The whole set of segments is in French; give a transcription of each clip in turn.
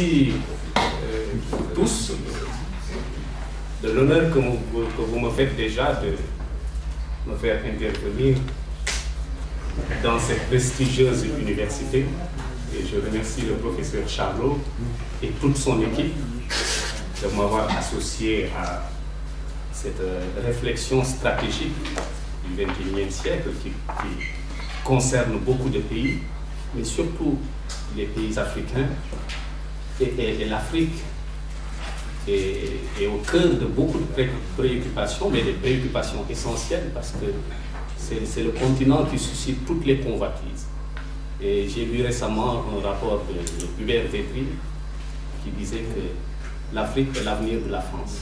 remercie tous de l'honneur que vous me faites déjà de me faire intervenir dans cette prestigieuse université. Et je remercie le professeur Charlot et toute son équipe de m'avoir associé à cette réflexion stratégique du XXIe siècle qui concerne beaucoup de pays, mais surtout les pays africains et l'Afrique est au cœur de beaucoup de préoccupations, mais des préoccupations essentielles parce que c'est le continent qui suscite toutes les convoitises. Et j'ai lu récemment un rapport de Hubert Védrine qui disait que l'Afrique est l'avenir de la France.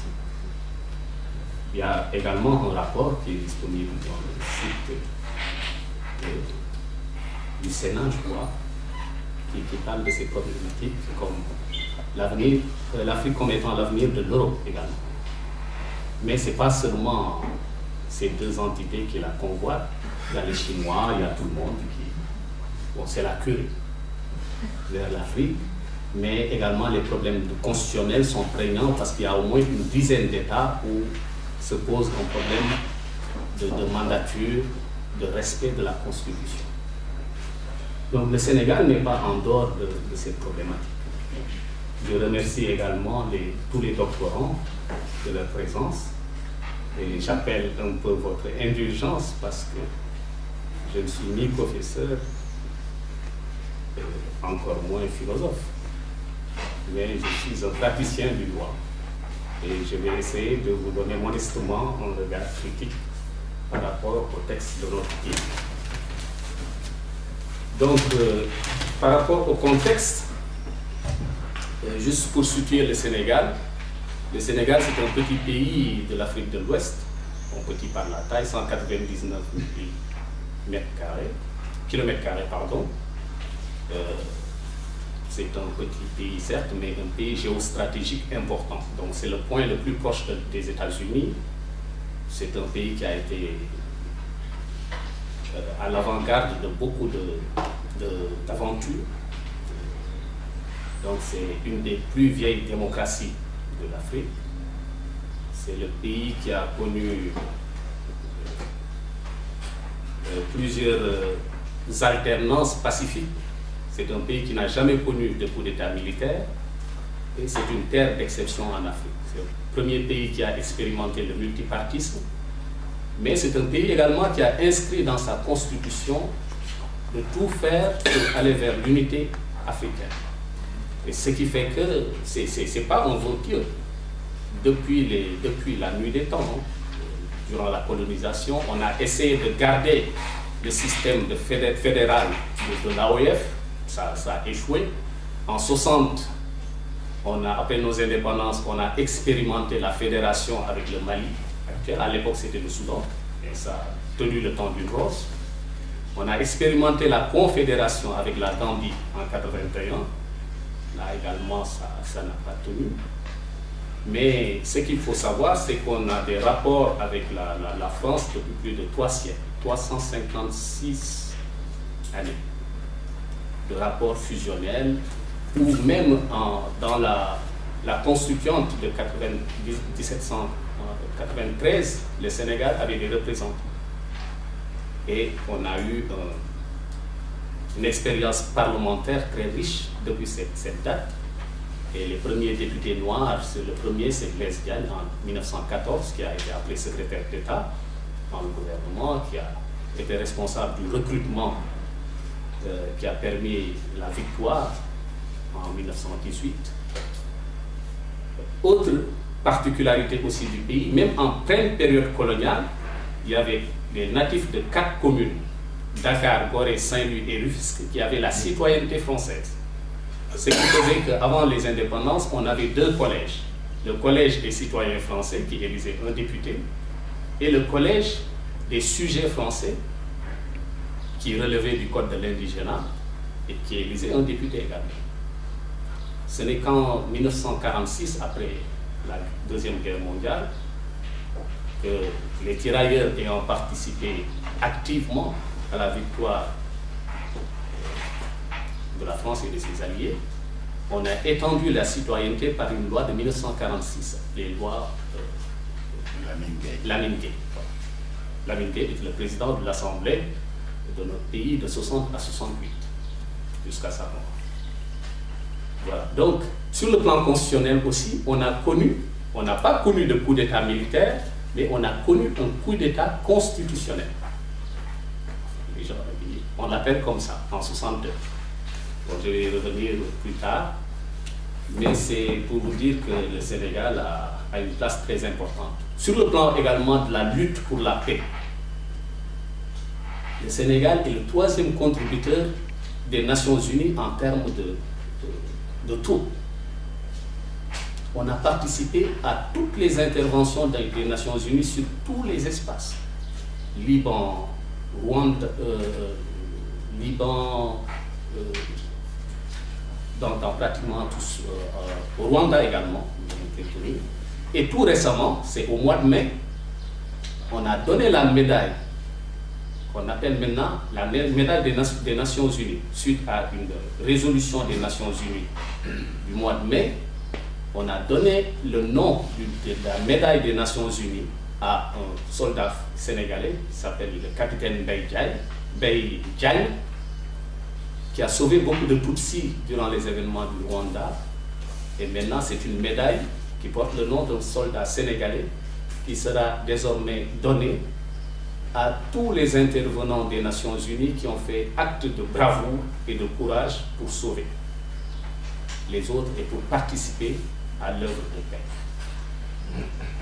Il y a également un rapport qui est disponible dans le site du Sénat, je crois, qui parle de ces problématiques comme l'avenir, l'Afrique comme étant l'avenir de l'Europe également. Mais ce n'est pas seulement ces deux entités qui la convoitent. Il y a les Chinois, il y a tout le monde qui... Bon, c'est la queue vers l'Afrique, mais également les problèmes constitutionnels sont prégnants parce qu'il y a au moins une dizaine d'États où se pose un problème de mandature, de respect de la Constitution. Donc le Sénégal n'est pas en dehors de cette problématique. Je remercie également tous les doctorants de leur présence et j'appelle un peu votre indulgence parce que je ne suis ni professeur, encore moins philosophe, mais je suis un praticien du droit et je vais essayer de vous donner modestement un regard critique par rapport au texte de notre pays. Donc, par rapport au contexte, juste pour situer le Sénégal c'est un petit pays de l'Afrique de l'Ouest, petit par la taille, 199 kilomètres carrés, pardon. C'est un petit pays certes, mais un pays géostratégique important. Donc c'est le point le plus proche des États-Unis. C'est un pays qui a été à l'avant-garde de beaucoup d'aventures. Donc c'est une des plus vieilles démocraties de l'Afrique. C'est le pays qui a connu plusieurs alternances pacifiques. C'est un pays qui n'a jamais connu de coup d'État militaire et c'est une terre d'exception en Afrique. C'est le premier pays qui a expérimenté le multipartisme, mais c'est un pays également qui a inscrit dans sa constitution de tout faire pour aller vers l'unité africaine. Et ce qui fait que ce n'est pas un vœu pieux. Depuis la nuit des temps, durant la colonisation, on a essayé de garder le système fédéral de l'AOF. Ça a échoué. En 60, après nos indépendances, on a expérimenté la fédération avec le Mali actuel. À l'époque, c'était le Soudan, et ça a tenu le temps d'une rose. On a expérimenté la confédération avec la Gambie en 81. Là également, ça n'a pas tenu. Mais ce qu'il faut savoir, c'est qu'on a des rapports avec la France depuis plus de 3 siècles, 356 années de rapports fusionnels, ou même dans la constituante de 1793, le Sénégal avait des représentants. Et on a eu une expérience parlementaire très riche depuis cette date. Et les premiers députés noirs, le premier c'est Blaise Diagne en 1914, qui a été appelé secrétaire d'État dans le gouvernement, qui a été responsable du recrutement qui a permis la victoire en 1918. Autre particularité aussi du pays, même en pleine période coloniale, il y avait des natifs de 4 communes, Dakar, Gorée, Saint-Louis et Rufisque, qui avaient la citoyenneté française. Ce qui faisait qu'avant les indépendances, on avait 2 collèges. Le collège des citoyens français qui élisait un député et le collège des sujets français qui relevait du code de l'indigénat et qui élisait un député également. Ce n'est qu'en 1946, après la Deuxième Guerre mondiale, que les tirailleurs ayant participé activement à la victoire de la France et de ses alliés, on a étendu la citoyenneté par une loi de 1946, les lois Lamine Gueye. Lamine Gueye était le président de l'Assemblée de notre pays de 60 à 68, jusqu'à sa mort. Voilà. Donc, sur le plan constitutionnel aussi, on n'a pas connu de coup d'État militaire, mais on a connu un coup d'État constitutionnel. Les gens, on l'appelle comme ça, en 62. Bon, je vais y revenir plus tard, mais c'est pour vous dire que le Sénégal a une place très importante. Sur le plan également de la lutte pour la paix, le Sénégal est le 3e contributeur des Nations Unies en termes de taux. On a participé à toutes les interventions des Nations Unies sur tous les espaces. Liban, Rwanda, dans pratiquement tous, au Rwanda également, et tout récemment, c'est au mois de mai, on a donné la médaille, qu'on appelle maintenant la médaille des Nations Unies, suite à une résolution des Nations Unies du mois de mai. On a donné le nom de la médaille des Nations Unies à un soldat sénégalais qui s'appelle le capitaine Bey Diagne, qui a sauvé beaucoup de Tutsis durant les événements du Rwanda. Et maintenant, c'est une médaille qui porte le nom d'un soldat sénégalais qui sera désormais donnée à tous les intervenants des Nations Unies qui ont fait acte de bravoure et de courage pour sauver les autres et pour participer à l'œuvre de paix.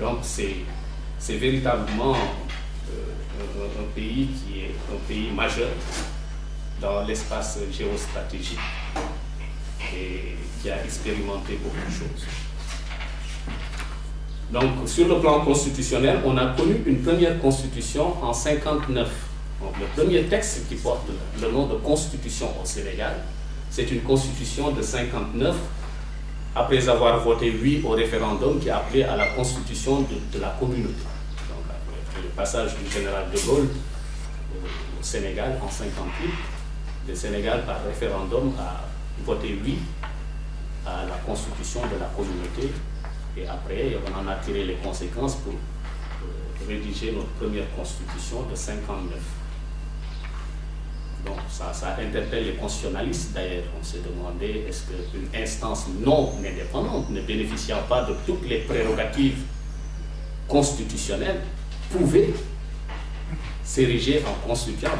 Donc c'est véritablement un pays qui est un pays majeur dans l'espace géostratégique et qui a expérimenté beaucoup de choses. Donc, sur le plan constitutionnel, on a connu une première constitution en 1959. Donc, le premier texte qui porte le nom de constitution au Sénégal, c'est une constitution de 1959, après avoir voté oui au référendum qui a appelé à la constitution de la communauté. Donc, après le passage du général de Gaulle au Sénégal en 1958, le Sénégal, par référendum, a voté oui à la constitution de la communauté. Et après, on en a tiré les conséquences pour rédiger notre première constitution de 1959. Donc ça interpelle les constitutionnalistes. D'ailleurs, on s'est demandé est-ce qu'une instance non indépendante, ne bénéficiant pas de toutes les prérogatives constitutionnelles, pouvait s'ériger en constituant.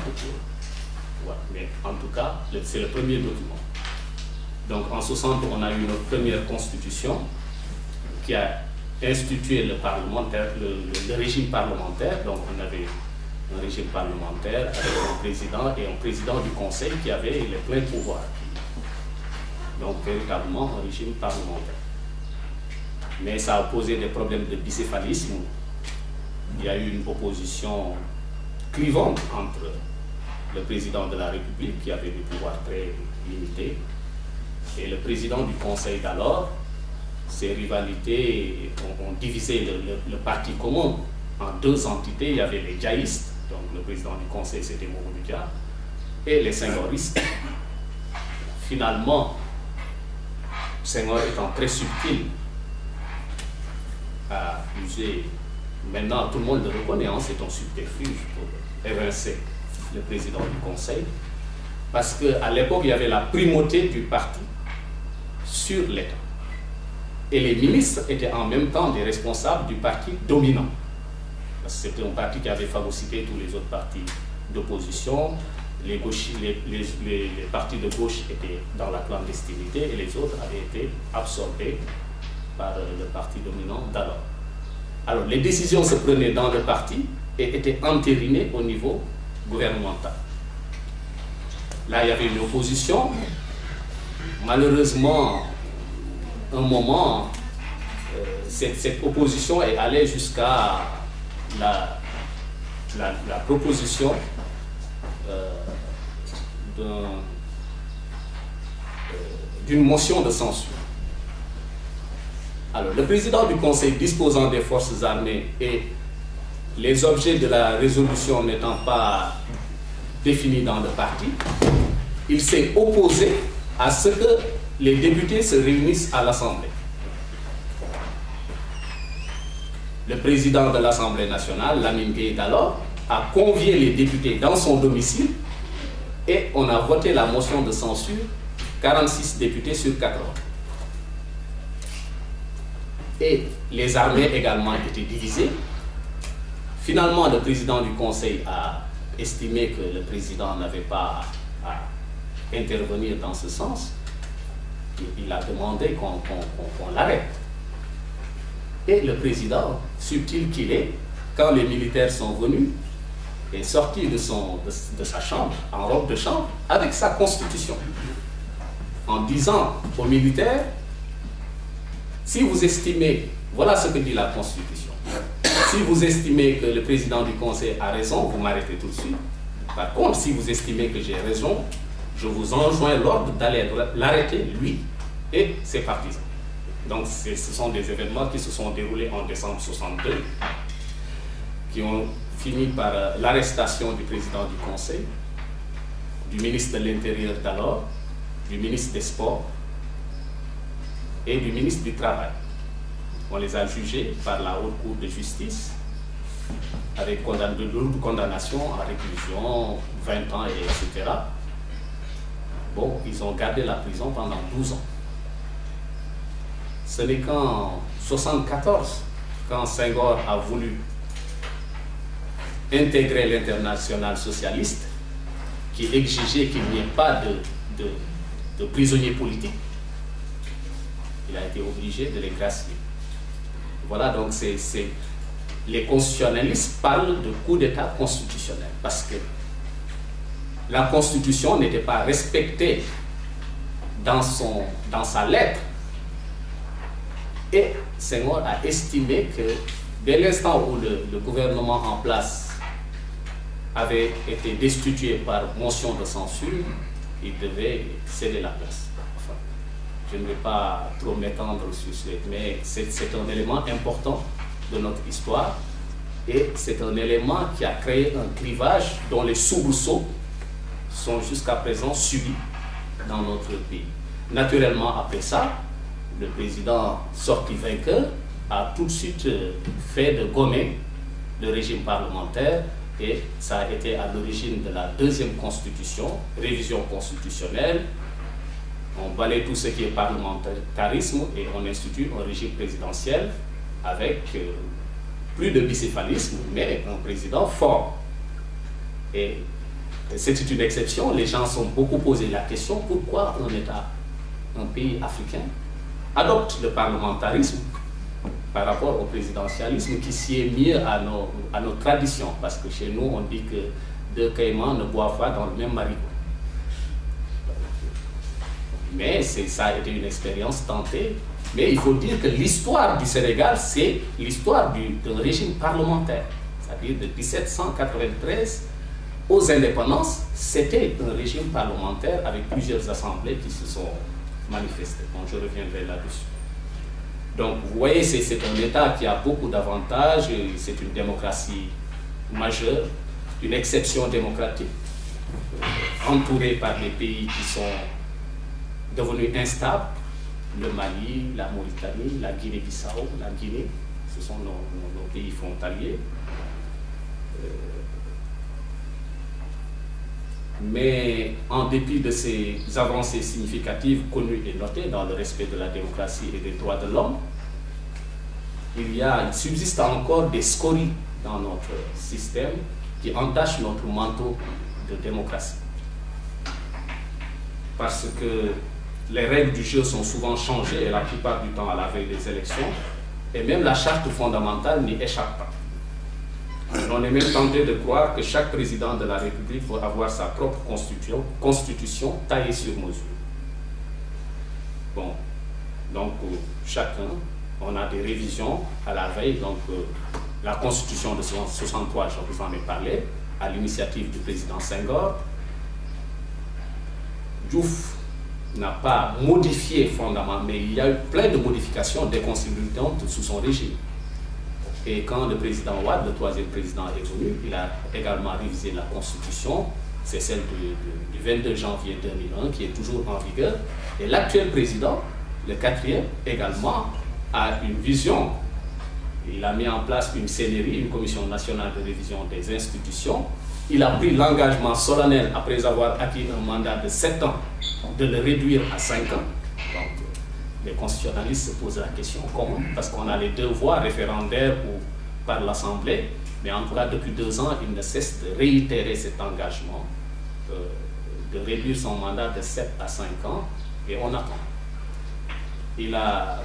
Voilà. Mais en tout cas, c'est le premier document. Donc en 1960, on a eu notre première constitution qui a institué le régime parlementaire. Donc on avait un régime parlementaire avec un président et un président du conseil qui avait les pleins pouvoirs. Donc véritablement un régime parlementaire. Mais ça a posé des problèmes de bicéphalisme. Il y a eu une opposition clivante entre le président de la République qui avait des pouvoirs très limités et le président du conseil d'alors. Ces rivalités ont divisé le parti commun en deux entités. Il y avait les djaïstes, donc le président du conseil c'était Mamadou Dia, et les sengoristes. Finalement, Senghor étant très subtil à user, maintenant tout le monde le reconnaît, hein, c'est un subterfuge pour évincer le président du conseil, parce qu'à l'époque il y avait la primauté du parti sur l'État. Et les ministres étaient en même temps des responsables du parti dominant. Parce que c'était un parti qui avait phagocyté tous les autres partis d'opposition. Les partis de gauche étaient dans la clandestinité et les autres avaient été absorbés par le parti dominant d'alors. Alors les décisions se prenaient dans le parti et étaient entérinées au niveau gouvernemental. Là, il y avait une opposition. Malheureusement, un moment, cette opposition est allée jusqu'à la proposition d'une motion de censure. Alors, le président du Conseil disposant des forces armées et les objets de la résolution n'étant pas définis dans le parti, il s'est opposé à ce que les députés se réunissent à l'Assemblée. Le président de l'Assemblée nationale, Lamine Gueye d'alors, a convié les députés dans son domicile et on a voté la motion de censure, 46 députés sur 80. Et les armées également étaient divisées. Finalement, le président du Conseil a estimé que le président n'avait pas à intervenir dans ce sens. Il a demandé qu'on l'arrête. Et le président, subtil qu'il est, quand les militaires sont venus, est sorti de sa chambre, en robe de chambre, avec sa constitution, en disant aux militaires, si vous estimez, voilà ce que dit la Constitution, si vous estimez que le président du Conseil a raison, vous m'arrêtez tout de suite. Par contre, si vous estimez que j'ai raison, je vous enjoins l'ordre d'aller l'arrêter, lui et ses partisans. Donc ce sont des événements qui se sont déroulés en décembre 62, qui ont fini par l'arrestation du président du Conseil, du ministre de l'Intérieur d'alors, du ministre des Sports et du ministre du Travail. On les a jugés par la Haute Cour de justice avec de lourdes condamnations en réclusion, 20 ans, etc. Bon, ils ont gardé la prison pendant 12 ans. Ce n'est qu'en 1974, quand Senghor a voulu intégrer l'Internationale socialiste, qui exigeait qu'il n'y ait pas de prisonniers politiques, il a été obligé de les gracier. Voilà, donc les constitutionnalistes parlent de coup d'État constitutionnel, parce que la Constitution n'était pas respectée dans sa lettre. Et Senghor a estimé que dès l'instant où le gouvernement en place avait été destitué par motion de censure, il devait céder la place. Enfin, je ne vais pas trop m'étendre sur ce, mais c'est un élément important de notre histoire et c'est un élément qui a créé un clivage dont les soubresauts sont jusqu'à présent subis dans notre pays. Naturellement, après ça, le président sorti vainqueur a tout de suite fait de gommer le régime parlementaire et ça a été à l'origine de la deuxième constitution, révision constitutionnelle. On balaye tout ce qui est parlementarisme et on institue un régime présidentiel avec plus de bicéphalisme, mais un président fort. Et c'était une exception, les gens sont beaucoup posé la question, pourquoi un État, un pays africain, adopte le parlementarisme par rapport au présidentialisme qui sied mieux à nos traditions, parce que chez nous on dit que deux caïmans ne boivent pas dans le même marigot. Mais ça a été une expérience tentée. Mais il faut dire que l'histoire du Sénégal, c'est l'histoire d'un régime parlementaire. C'est-à-dire de 1793 aux indépendances, c'était un régime parlementaire avec plusieurs assemblées qui se sont manifestées. Bon, je reviendrai là-dessus. Donc, vous voyez, c'est un État qui a beaucoup d'avantages, c'est une démocratie majeure, une exception démocratique, entourée par des pays qui sont devenus instables, le Mali, la Mauritanie, la Guinée-Bissau, la Guinée, ce sont nos pays frontaliers. Mais en dépit de ces avancées significatives connues et notées dans le respect de la démocratie et des droits de l'homme, il subsiste encore des scories dans notre système qui entachent notre manteau de démocratie. Parce que les règles du jeu sont souvent changées et la plupart du temps à la veille des élections, et même la charte fondamentale n'y échappe pas. On est même tenté de croire que chaque président de la République doit avoir sa propre constitution taillée sur mesure. Bon, donc chacun, on a des révisions à la veille, donc la constitution de 1963, je vous en ai parlé, à l'initiative du président Senghor. Diouf n'a pas modifié fondamentalement, mais il y a eu plein de modifications déconsidérantes sous son régime. Et quand le président Wade, le troisième président, est venu, il a également révisé la Constitution c'est celle du 22 janvier 2001 qui est toujours en vigueur. Et l'actuel président, le quatrième également, a une vision. Il a mis en place une CNRI, une commission nationale de révision des institutions. Il a pris l'engagement solennel, après avoir acquis un mandat de 7 ans, de le réduire à 5 ans. Donc, les constitutionnalistes se posent la question comment, parce qu'on a les 2 voies, référendaires ou par l'Assemblée, mais en tout cas depuis 2 ans, il ne cesse de réitérer cet engagement, de réduire son mandat de 7 à 5 ans, et on attend. Il a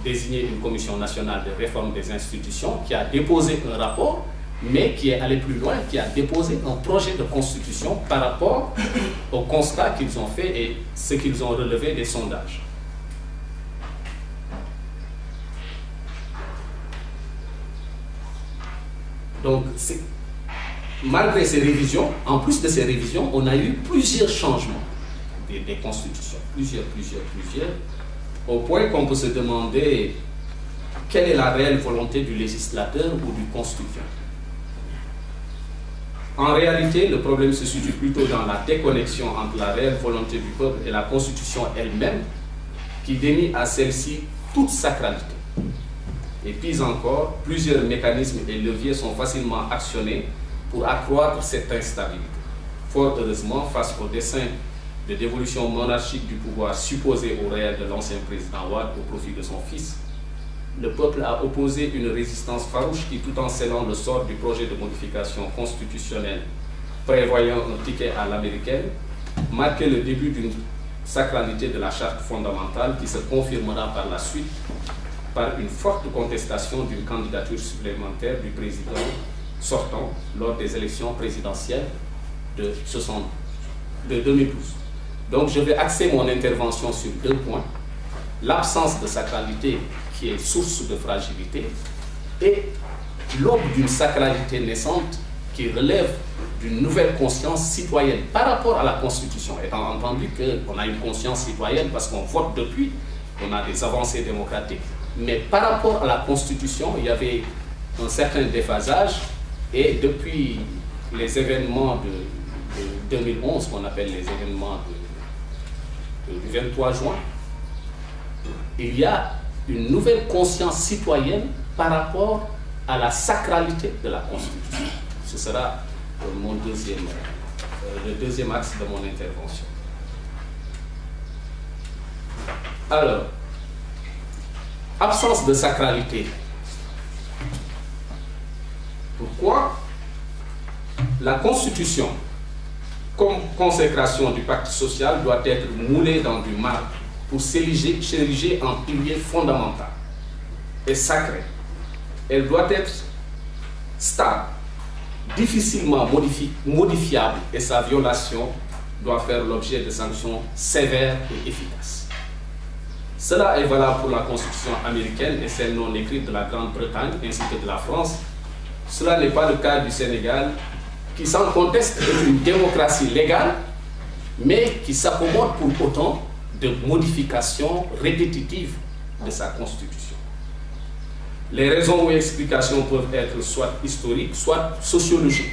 désigné une commission nationale de réforme des institutions qui a déposé un rapport, mais qui est allé plus loin, qui a déposé un projet de constitution par rapport au constat qu'ils ont fait et ce qu'ils ont relevé des sondages. Donc, malgré ces révisions, en plus de ces révisions, on a eu plusieurs changements des constitutions, plusieurs, au point qu'on peut se demander quelle est la réelle volonté du législateur ou du constituant. En réalité, le problème se situe plutôt dans la déconnexion entre la réelle volonté du peuple et la Constitution elle-même, qui dénie à celle-ci toute sacralité. Et puis encore, plusieurs mécanismes et leviers sont facilement actionnés pour accroître cette instabilité. Fort heureusement, face au dessein de dévolution monarchique du pouvoir supposé au réel de l'ancien président Wade au profit de son fils, le peuple a opposé une résistance farouche qui, tout en scellant le sort du projet de modification constitutionnelle prévoyant un ticket à l'américaine, marquait le début d'une sacralité de la charte fondamentale qui se confirmera par la suite par une forte contestation d'une candidature supplémentaire du président sortant lors des élections présidentielles de 2012. Donc je vais axer mon intervention sur 2 points. L'absence de sacralité qui est source de fragilité et l'aube d'une sacralité naissante qui relève d'une nouvelle conscience citoyenne par rapport à la Constitution, étant entendu qu'on a une conscience citoyenne parce qu'on vote depuis, on a des avancées démocratiques. Mais par rapport à la Constitution, il y avait un certain déphasage et depuis les événements de 2011, qu'on appelle les événements du 23 juin, il y a une nouvelle conscience citoyenne par rapport à la sacralité de la Constitution. Ce sera le deuxième axe de mon intervention. Alors, absence de sacralité. Pourquoi la Constitution, comme consécration du pacte social, doit être moulée dans du marbre pour s'ériger en pilier fondamental et sacré. Elle doit être stable, difficilement modifiable et sa violation doit faire l'objet de sanctions sévères et efficaces. Cela est valable pour la Constitution américaine et celle non écrite de la Grande-Bretagne ainsi que de la France. Cela n'est pas le cas du Sénégal, qui sans conteste est une démocratie légale, mais qui s'accommode pour autant de modifications répétitives de sa Constitution. Les raisons ou explications peuvent être soit historiques, soit sociologiques.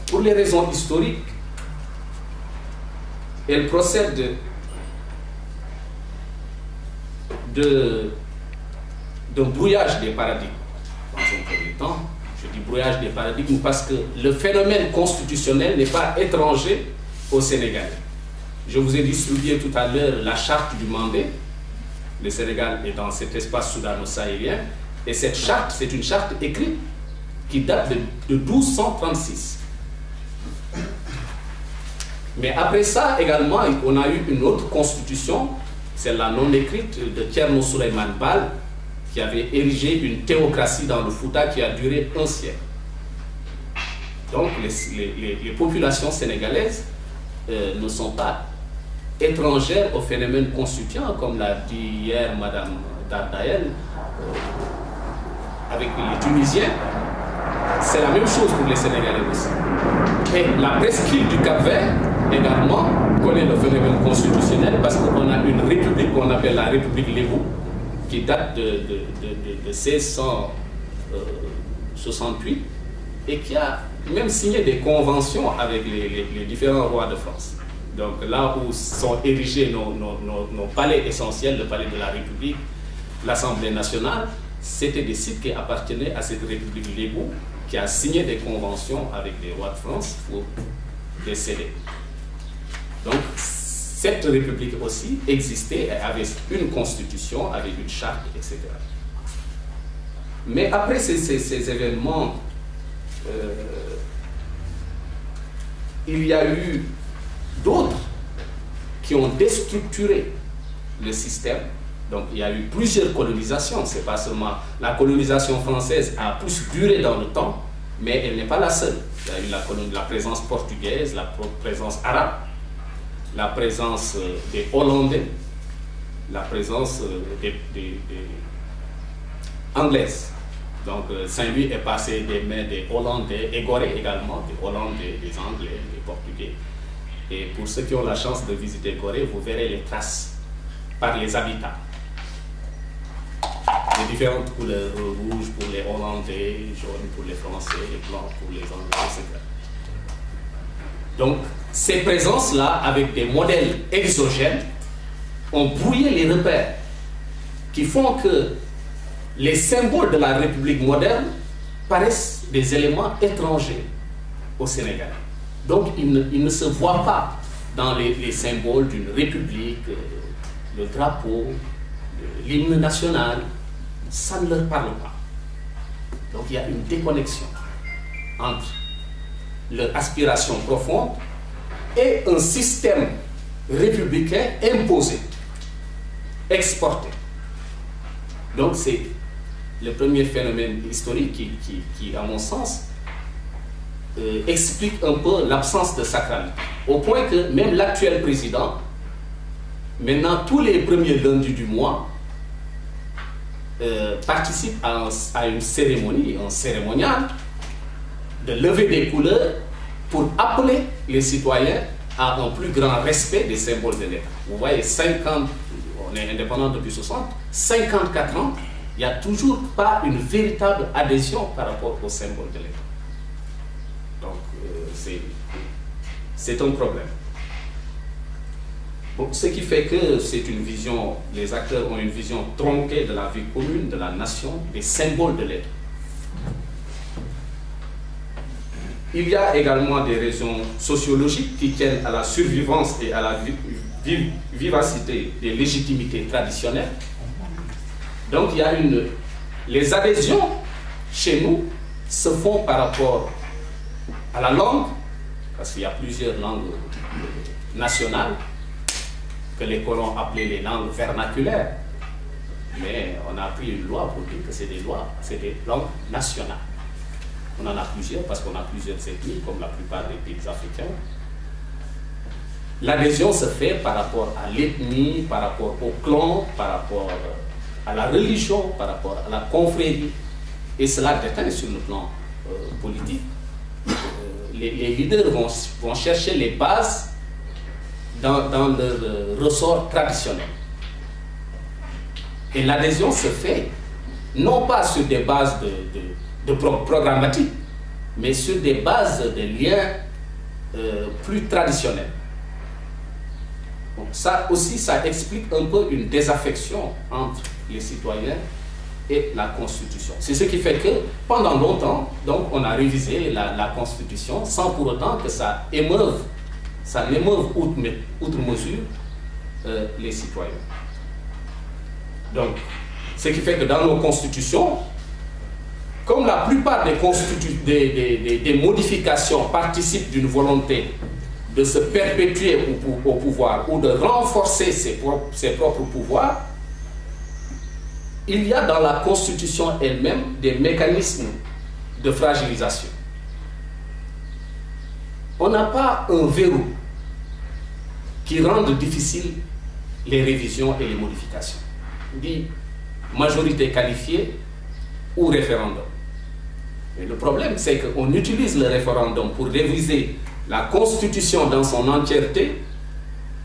Pour les raisons historiques, elles procèdent d'un brouillage des paradigmes. Dans un premier temps, je dis brouillage des paradigmes parce que le phénomène constitutionnel n'est pas étranger au Sénégal. Je vous ai distribué tout à l'heure la charte du Mandé. Le Sénégal est dans cet espace soudano-sahélien. Et cette charte, c'est une charte écrite qui date de 1236. Mais après ça, également, on a eu une autre constitution, celle-là non écrite, de Thierno Souleymane Baal, qui avait érigé une théocratie dans le Fouta qui a duré 1 siècle. Donc les populations sénégalaises ne sont pas étrangères au phénomène constituant, comme l'a dit hier Madame Dardaël, avec les Tunisiens. C'est la même chose pour les Sénégalais aussi. Et la presqu'île du Cap-Vert également connaît le phénomène constitutionnel parce qu'on a une république qu'on appelle la République Lébou, qui date de 1668 et qui a même signé des conventions avec les différents rois de France. Donc là où sont érigés nos palais essentiels, le palais de la République, l'Assemblée nationale, c'était des sites qui appartenaient à cette République Lébou qui a signé des conventions avec les rois de France pour les céder. Donc cette République aussi existait et avait une constitution, avec une charte, etc. Mais après ces événements, il y a eu d'autres qui ont déstructuré le système. Donc il y a eu plusieurs colonisations, c'est pas seulement la colonisation française a plus duré dans le temps, mais elle n'est pas la seule. Il y a eu la présence portugaise, la présence arabe, la présence des Hollandais, la présence des Anglaises. Donc Saint-Louis est passé des mains des Hollandais, et Gorée également, des Hollandais, des Anglais, des Portugais. Et pour ceux qui ont la chance de visiter Gorée, vous verrez les traces par les habitants. Les différentes couleurs, rouge pour les Hollandais, jaune pour les Français, les blancs pour les Anglais, etc. Donc, ces présences-là, avec des modèles exogènes, ont brouillé les repères qui font que les symboles de la République moderne paraissent des éléments étrangers au Sénégal. Donc, ils ne se voient pas dans les symboles d'une république, le drapeau, l'hymne national. Ça ne leur parle pas. Donc, il y a une déconnexion entre leur aspiration profonde et un système républicain imposé, exporté. Donc, c'est le premier phénomène historique qui à mon sens, explique un peu l'absence de sacralité. Au point que même l'actuel président, maintenant, tous les premiers lundis du mois, participe à une cérémonie, un cérémonial de lever des couleurs pour appeler les citoyens à un plus grand respect des symboles de l'État. Vous voyez, 50, on est indépendant depuis 60, 54 ans, il n'y a toujours pas une véritable adhésion par rapport aux symboles de l'État. Donc, c'est un problème. Bon, ce qui fait que c'est une vision, les acteurs ont une vision tronquée de la vie commune, de la nation, des symboles de l'État. Il y a également des raisons sociologiques qui tiennent à la survivance et à la vivacité des légitimités traditionnelles. Donc il y a les adhésions chez nous se font par rapport à la langue, parce qu'il y a plusieurs langues nationales, que les colons appelaient les langues vernaculaires. Mais on a pris une loi pour dire que c'est des langues nationales. On en a plusieurs parce qu'on a plusieurs ethnies, comme la plupart des pays africains. L'adhésion se fait par rapport à l'ethnie, par rapport au clan, par rapport à la religion, par rapport à la confrérie. Et cela déteint sur le plan politique. Les leaders vont chercher les bases dans leur ressort traditionnel. Et l'adhésion se fait non pas sur des bases de programmatique, mais sur des bases de liens plus traditionnels. Donc ça aussi, ça explique un peu une désaffection entre les citoyens et la Constitution. C'est ce qui fait que pendant longtemps, donc, on a révisé la Constitution sans pour autant que ça n'émeuve outre mesure les citoyens. Donc, ce qui fait que dans nos constitutions, comme la plupart des modifications participent d'une volonté de se perpétuer au pouvoir ou de renforcer ses propres pouvoirs, il y a dans la Constitution elle-même des mécanismes de fragilisation. On n'a pas un verrou qui rende difficile les révisions et les modifications. Dit majorité qualifiée ou référendum. Et le problème, c'est qu'on utilise le référendum pour réviser la Constitution dans son entièreté,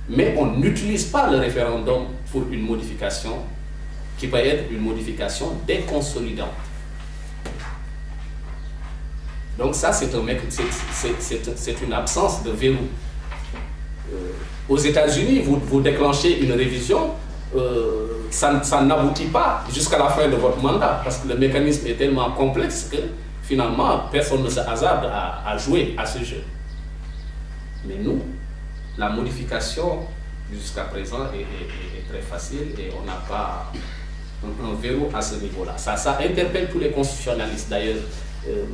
mais on n'utilise pas le référendum pour une modification qui peut être une modification déconsolidante. Donc ça, c'est une absence de verrou. Aux États-Unis, vous déclenchez une révision, ça n'aboutit pas jusqu'à la fin de votre mandat, parce que le mécanisme est tellement complexe que finalement, personne ne se hasarde à jouer à ce jeu. Mais nous, la modification jusqu'à présent est très facile et on n'a pas un verrou à ce niveau-là. Ça interpelle tous les constitutionnalistes. D'ailleurs,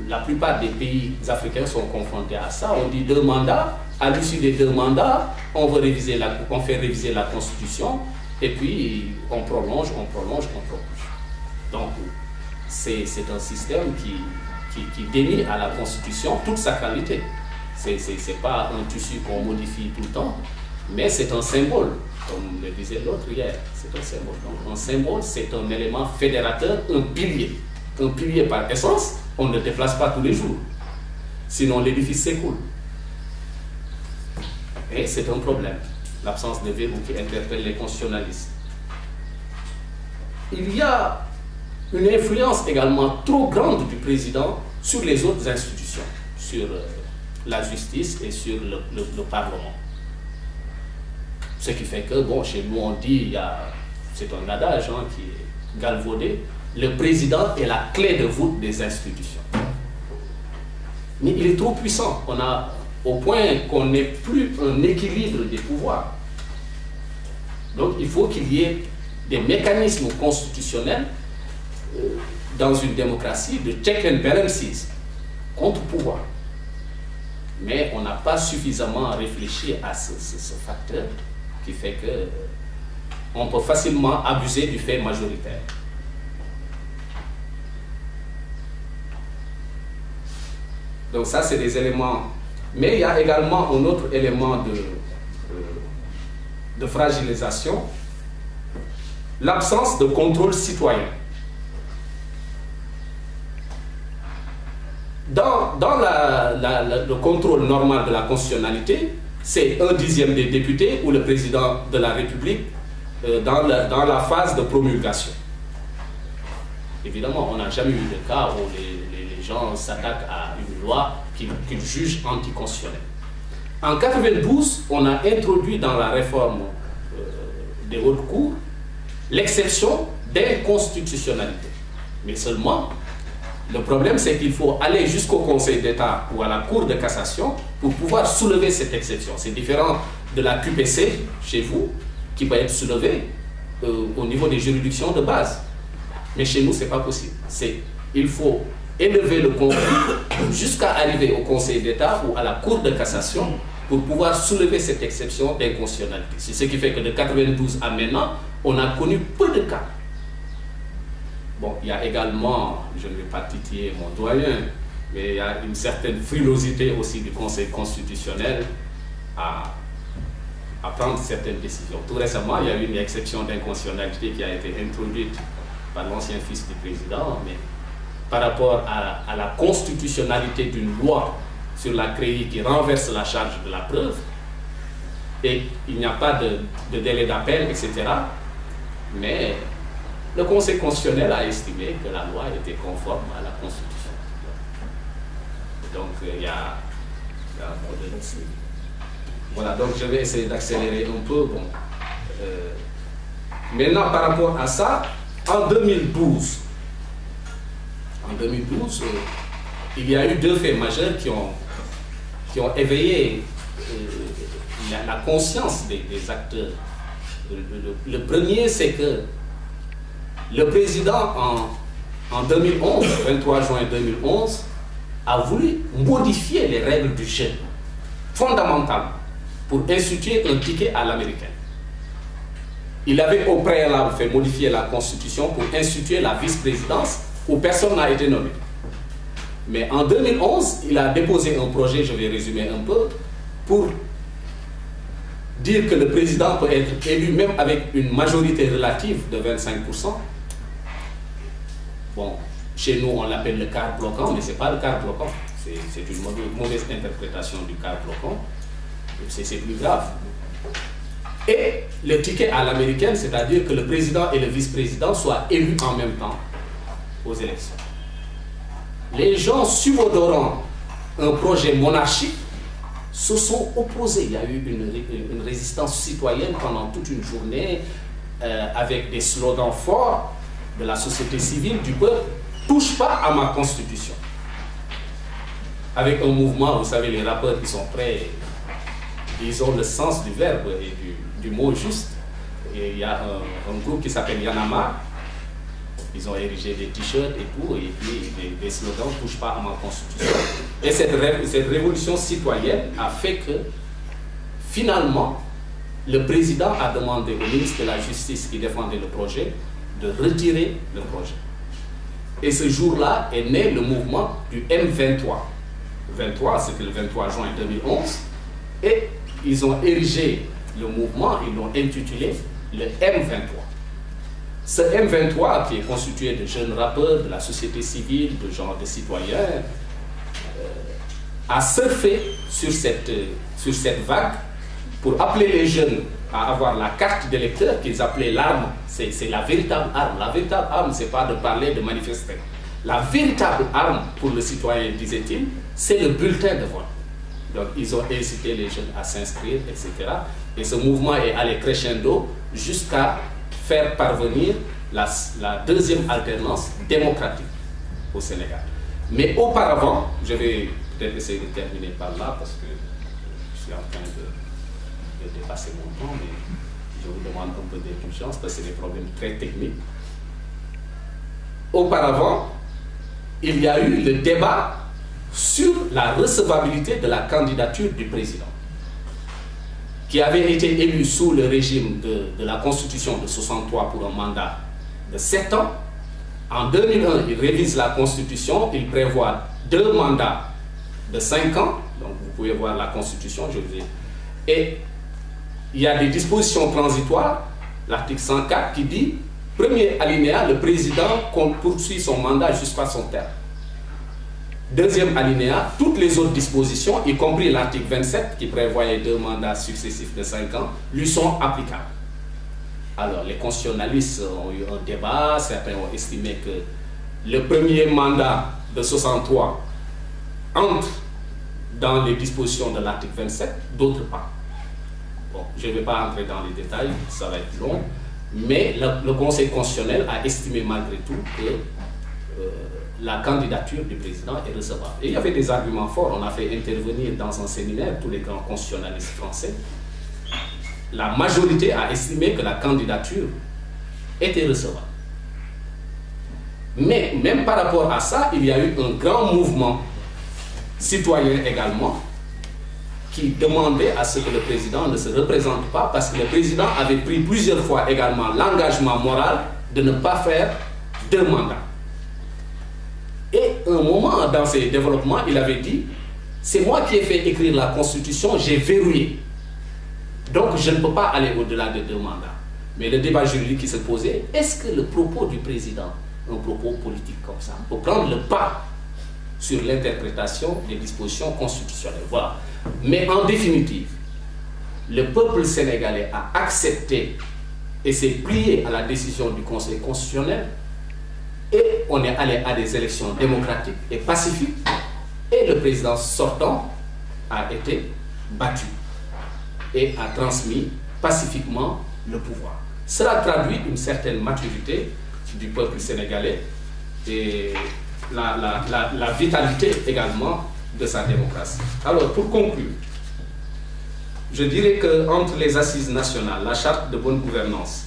la plupart des pays africains sont confrontés à ça. On dit 2 mandats, à l'issue des 2 mandats, on fait réviser la Constitution et puis on prolonge. Donc, c'est un système qui dénie à la Constitution toute sa qualité. Ce n'est pas un tissu qu'on modifie tout le temps, mais c'est un symbole, comme le disait l'autre hier, c'est un symbole. Donc un symbole, c'est un élément fédérateur, un pilier. Un pilier par essence, on ne le déplace pas tous les jours, sinon l'édifice s'écoule. Et c'est un problème, l'absence de verrou qui interpelle les constitutionnalistes. Il y a une influence également trop grande du président sur les autres institutions, sur la justice et sur le Parlement. Ce qui fait que, bon, chez nous on dit, c'est un adage qui est galvaudé, le président est la clé de voûte des institutions. Mais il est trop puissant, au point qu'on n'ait plus un équilibre des pouvoirs. Donc il faut qu'il y ait des mécanismes constitutionnels dans une démocratie de check and balances, contre-pouvoir. Mais on n'a pas suffisamment réfléchi à ce facteur qui fait qu'on peut facilement abuser du fait majoritaire. Donc ça, c'est des éléments. Mais il y a également un autre élément de fragilisation, l'absence de contrôle citoyen. Dans le contrôle normal de la constitutionnalité, c'est 1/10 des députés ou le président de la République dans la phase de promulgation. Évidemment, on n'a jamais eu de cas où les gens s'attaquent à une loi qu'ils jugent anticonstitutionnelle. En 1992, on a introduit dans la réforme des hautes cours l'exception d'inconstitutionnalité. Mais seulement, le problème, c'est qu'il faut aller jusqu'au Conseil d'État ou à la Cour de cassation pour pouvoir soulever cette exception. C'est différent de la QPC chez vous, qui peut être soulevée au niveau des juridictions de base. Mais chez nous, ce n'est pas possible. Il faut élever le conflit jusqu'à arriver au Conseil d'État ou à la Cour de cassation pour pouvoir soulever cette exception d'inconstitutionnalité. C'est ce qui fait que de 1992 à maintenant, on a connu peu de cas. Bon, il y a également, je ne vais pas titiller mon doyen, mais il y a une certaine frilosité aussi du Conseil constitutionnel à prendre certaines décisions. Tout récemment, il y a eu une exception d'inconstitutionnalité qui a été introduite par l'ancien fils du président, mais par rapport à la constitutionnalité d'une loi sur la CREI qui renverse la charge de la preuve, et il n'y a pas de délai d'appel, etc. Mais le Conseil constitutionnel a estimé que la loi était conforme à la Constitution. Donc il y a voilà, donc je vais essayer d'accélérer un peu. Bon. Maintenant, par rapport à ça, en 2012, il y a eu 2 faits majeurs qui ont éveillé la conscience des acteurs. Le premier, c'est que le président, en 2011, 23 juin 2011, a voulu modifier les règles du jeu, fondamentalement, pour instituer un ticket à l'américaine. Il avait au préalable fait modifier la Constitution pour instituer la vice-présidence où personne n'a été nommé. Mais en 2011, il a déposé un projet, je vais résumer un peu, pour dire que le président peut être élu même avec une majorité relative de 25%. Bon, chez nous, on l'appelle le quart bloquant, mais ce n'est pas le quart bloquant. C'est une mauvaise interprétation du quart bloquant. C'est plus grave. Et le ticket à l'américaine, c'est-à-dire que le président et le vice-président soient élus en même temps aux élections. Les gens subodorants un projet monarchique, se sont opposés. Il y a eu une résistance citoyenne pendant toute une journée, avec des slogans forts de la société civile, du peuple: touche pas à ma constitution. Avec un mouvement, vous savez, les rappeurs qui sont prêts, ils ont le sens du verbe et du mot juste. Et il y a un groupe qui s'appelle Yanamar. Ils ont érigé des t-shirts et tout, et puis des slogans: touche pas à ma constitution. Et cette révolution citoyenne a fait que, finalement, le président a demandé au ministre de la Justice qui défendait le projet de retirer le projet. Et ce jour-là est né le mouvement du M23. 23, c'était le 23 juin 2011. Et ils ont érigé le mouvement, ils l'ont intitulé le M23. Ce M23, qui est constitué de jeunes rappeurs, de la société civile, de gens, de citoyens, a surfé sur cette vague pour appeler les jeunes à avoir la carte d'électeur qu'ils appelaient l'arme. C'est la véritable arme. La véritable arme, ce n'est pas de parler, de manifester. La véritable arme pour le citoyen, disait-il, c'est le bulletin de vote. Donc ils ont incité les jeunes à s'inscrire, etc. Et ce mouvement est allé crescendo jusqu'à faire parvenir la deuxième alternance démocratique au Sénégal. Mais auparavant, je vais peut-être essayer de terminer par là parce que je suis en train de dépasser mon temps, mais je vous demande un peu d'indulgence parce que c'est des problèmes très techniques. Auparavant, il y a eu le débat sur la recevabilité de la candidature du président, qui avait été élu sous le régime de la Constitution de 63 pour un mandat de 7 ans. En 2001, il révise la Constitution, il prévoit 2 mandats de 5 ans. Donc vous pouvez voir la Constitution, je vous ai. Et il y a des dispositions transitoires, l'article 104 qui dit, premier alinéa, le président poursuit son mandat jusqu'à son terme. Deuxième alinéa, toutes les autres dispositions, y compris l'article 27 qui prévoyait 2 mandats successifs de 5 ans, lui sont applicables. Alors les constitutionnalistes ont eu un débat, certains ont estimé que le premier mandat de 63 entre dans les dispositions de l'article 27, d'autres pas. Bon, je ne vais pas entrer dans les détails, ça va être long, mais le Conseil constitutionnel a estimé malgré tout que la candidature du président est recevable. Et il y avait des arguments forts. On a fait intervenir dans un séminaire tous les grands constitutionnalistes français. La majorité a estimé que la candidature était recevable. Mais même par rapport à ça, il y a eu un grand mouvement citoyen également qui demandait à ce que le président ne se représente pas parce que le président avait pris plusieurs fois également l'engagement moral de ne pas faire 2 mandats. Et un moment dans ses développements, il avait dit: c'est moi qui ai fait écrire la Constitution, j'ai verrouillé. Donc je ne peux pas aller au-delà de 2 mandats. Mais le débat juridique qui se posait, est-ce que le propos du président, un propos politique comme ça, peut prendre le pas sur l'interprétation des dispositions constitutionnelles? Voilà. Mais en définitive, le peuple sénégalais a accepté et s'est plié à la décision du Conseil constitutionnel. Et on est allé à des élections démocratiques et pacifiques. Et le président sortant a été battu et a transmis pacifiquement le pouvoir. Cela traduit une certaine maturité du peuple sénégalais et la vitalité également de sa démocratie. Alors, pour conclure, je dirais qu'entre les assises nationales, la charte de bonne gouvernance,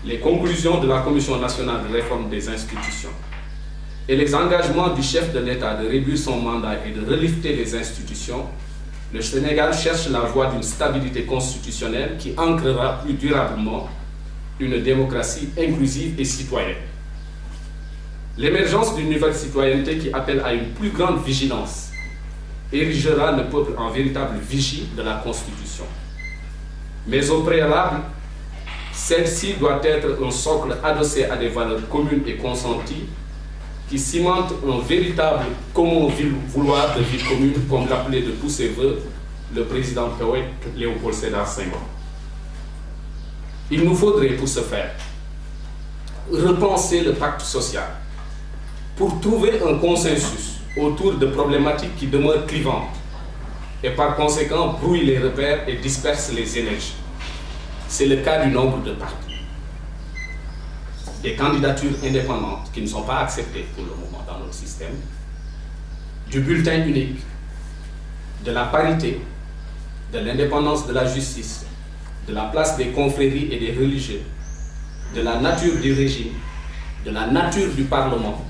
les conclusions de la Commission nationale de réforme des institutions et les engagements du chef de l'État de réduire son mandat et de relifter les institutions, le Sénégal cherche la voie d'une stabilité constitutionnelle qui ancrera plus durablement une démocratie inclusive et citoyenne. L'émergence d'une nouvelle citoyenneté qui appelle à une plus grande vigilance érigera le peuple en véritable vigie de la Constitution. Mais au préalable, celle-ci doit être un socle adossé à des valeurs communes et consenties qui cimentent un véritable commun vouloir de vie commune, comme l'appelait de tous ses voeux le président poète Léopold Sédar Senghor. Il nous faudrait pour ce faire repenser le pacte social pour trouver un consensus autour de problématiques qui demeurent clivantes et par conséquent brouillent les repères et dispersent les énergies. C'est le cas du nombre de partis, des candidatures indépendantes qui ne sont pas acceptées pour le moment dans notre système, du bulletin unique, de la parité, de l'indépendance de la justice, de la place des confréries et des religieux, de la nature du régime, de la nature du Parlement,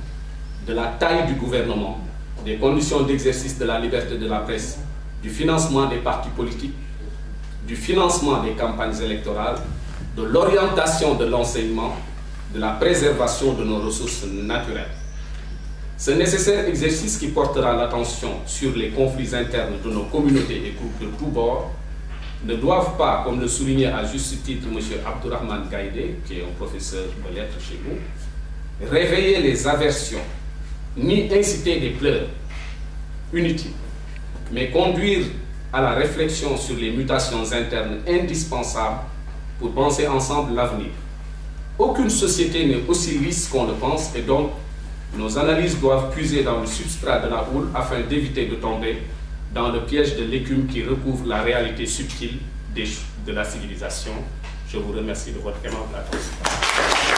de la taille du gouvernement, des conditions d'exercice de la liberté de la presse, du financement des partis politiques, du financement des campagnes électorales, de l'orientation de l'enseignement, de la préservation de nos ressources naturelles. Ce nécessaire exercice qui portera l'attention sur les conflits internes de nos communautés et groupes de tous bords ne doivent pas, comme le soulignait à juste titre M. Abdourahmane Gaïdé, qui est un professeur de lettres chez vous, réveiller les aversions, ni inciter des pleurs inutiles, mais conduire à la réflexion sur les mutations internes indispensables pour penser ensemble l'avenir. Aucune société n'est aussi lisse qu'on le pense et donc nos analyses doivent puiser dans le substrat de la houle afin d'éviter de tomber dans le piège de l'écume qui recouvre la réalité subtile de la civilisation. Je vous remercie de votre aimable attention.